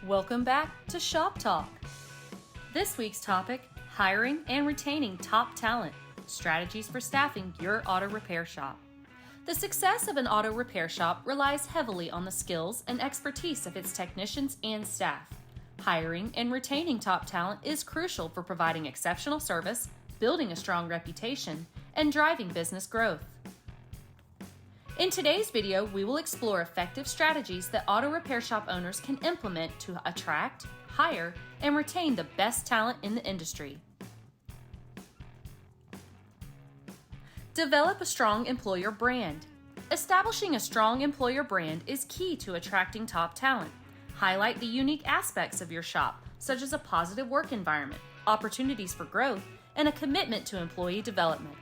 Welcome back to ShopTalk. This week's topic, hiring and retaining top talent, strategies for staffing your auto repair shop. The success of an auto repair shop relies heavily on the skills and expertise of its technicians and staff. Hiring and retaining top talent is crucial for providing exceptional service, building a strong reputation, and driving business growth. In today's video, we will explore effective strategies that auto repair shop owners can implement to attract, hire, and retain the best talent in the industry. Develop a strong employer brand. Establishing a strong employer brand is key to attracting top talent. Highlight the unique aspects of your shop, such as a positive work environment, opportunities for growth, and a commitment to employee development.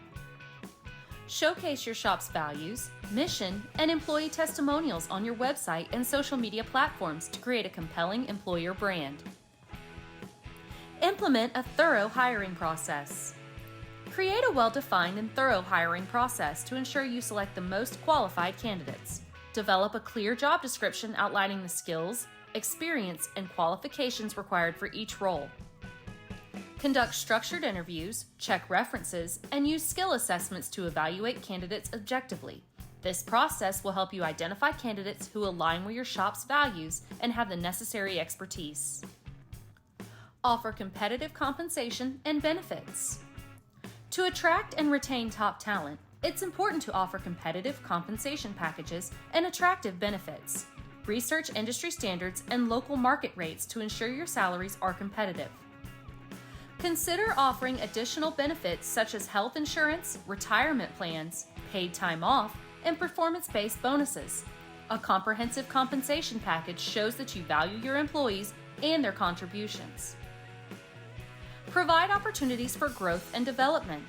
Showcase your shop's values, mission, and employee testimonials on your website and social media platforms to create a compelling employer brand. Implement a thorough hiring process. Create a well-defined and thorough hiring process to ensure you select the most qualified candidates. Develop a clear job description outlining the skills, experience, and qualifications required for each role. Conduct structured interviews, check references, and use skill assessments to evaluate candidates objectively. This process will help you identify candidates who align with your shop's values and have the necessary expertise. Offer competitive compensation and benefits. To attract and retain top talent, it's important to offer competitive compensation packages and attractive benefits. Research industry standards and local market rates to ensure your salaries are competitive. Consider offering additional benefits such as health insurance, retirement plans, paid time off, and performance-based bonuses. A comprehensive compensation package shows that you value your employees and their contributions. Provide opportunities for growth and development.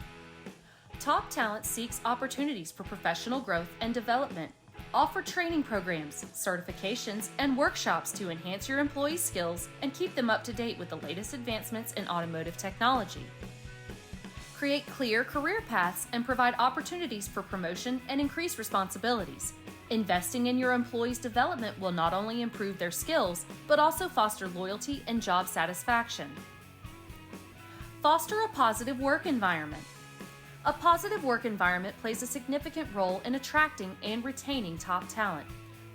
Top talent seeks opportunities for professional growth and development. Offer training programs, certifications, and workshops to enhance your employees' skills and keep them up to date with the latest advancements in automotive technology. Create clear career paths and provide opportunities for promotion and increased responsibilities. Investing in your employees' development will not only improve their skills, but also foster loyalty and job satisfaction. Foster a positive work environment. A positive work environment plays a significant role in attracting and retaining top talent.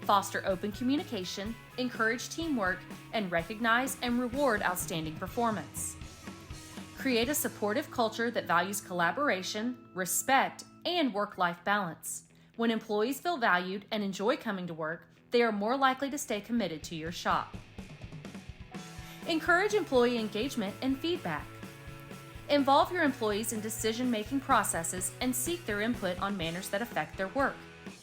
Foster open communication, encourage teamwork, and recognize and reward outstanding performance. Create a supportive culture that values collaboration, respect, and work-life balance. When employees feel valued and enjoy coming to work, they are more likely to stay committed to your shop. Encourage employee engagement and feedback. Involve your employees in decision-making processes and seek their input on matters that affect their work.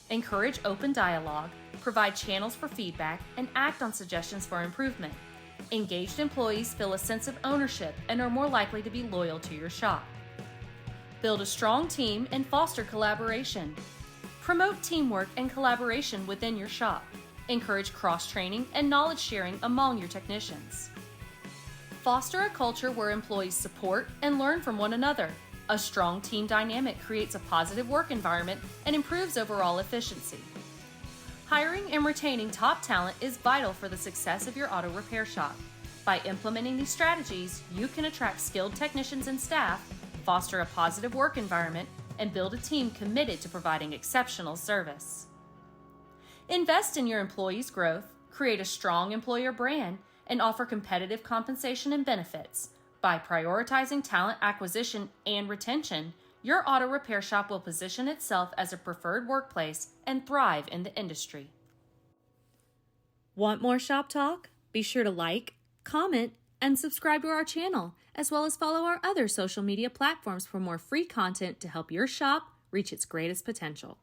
Encourage open dialogue, provide channels for feedback, and act on suggestions for improvement. Engaged employees feel a sense of ownership and are more likely to be loyal to your shop. Build a strong team and foster collaboration. Promote teamwork and collaboration within your shop. Encourage cross-training and knowledge sharing among your technicians. Foster a culture where employees support and learn from one another. A strong team dynamic creates a positive work environment and improves overall efficiency. Hiring and retaining top talent is vital for the success of your auto repair shop. By implementing these strategies, you can attract skilled technicians and staff, foster a positive work environment, and build a team committed to providing exceptional service. Invest in your employees' growth, create a strong employer brand, and offer competitive compensation and benefits. By prioritizing talent acquisition and retention, your auto repair shop will position itself as a preferred workplace and thrive in the industry. Want more Shop Talk? Be sure to like, comment, and subscribe to our channel, as well as follow our other social media platforms for more free content to help your shop reach its greatest potential.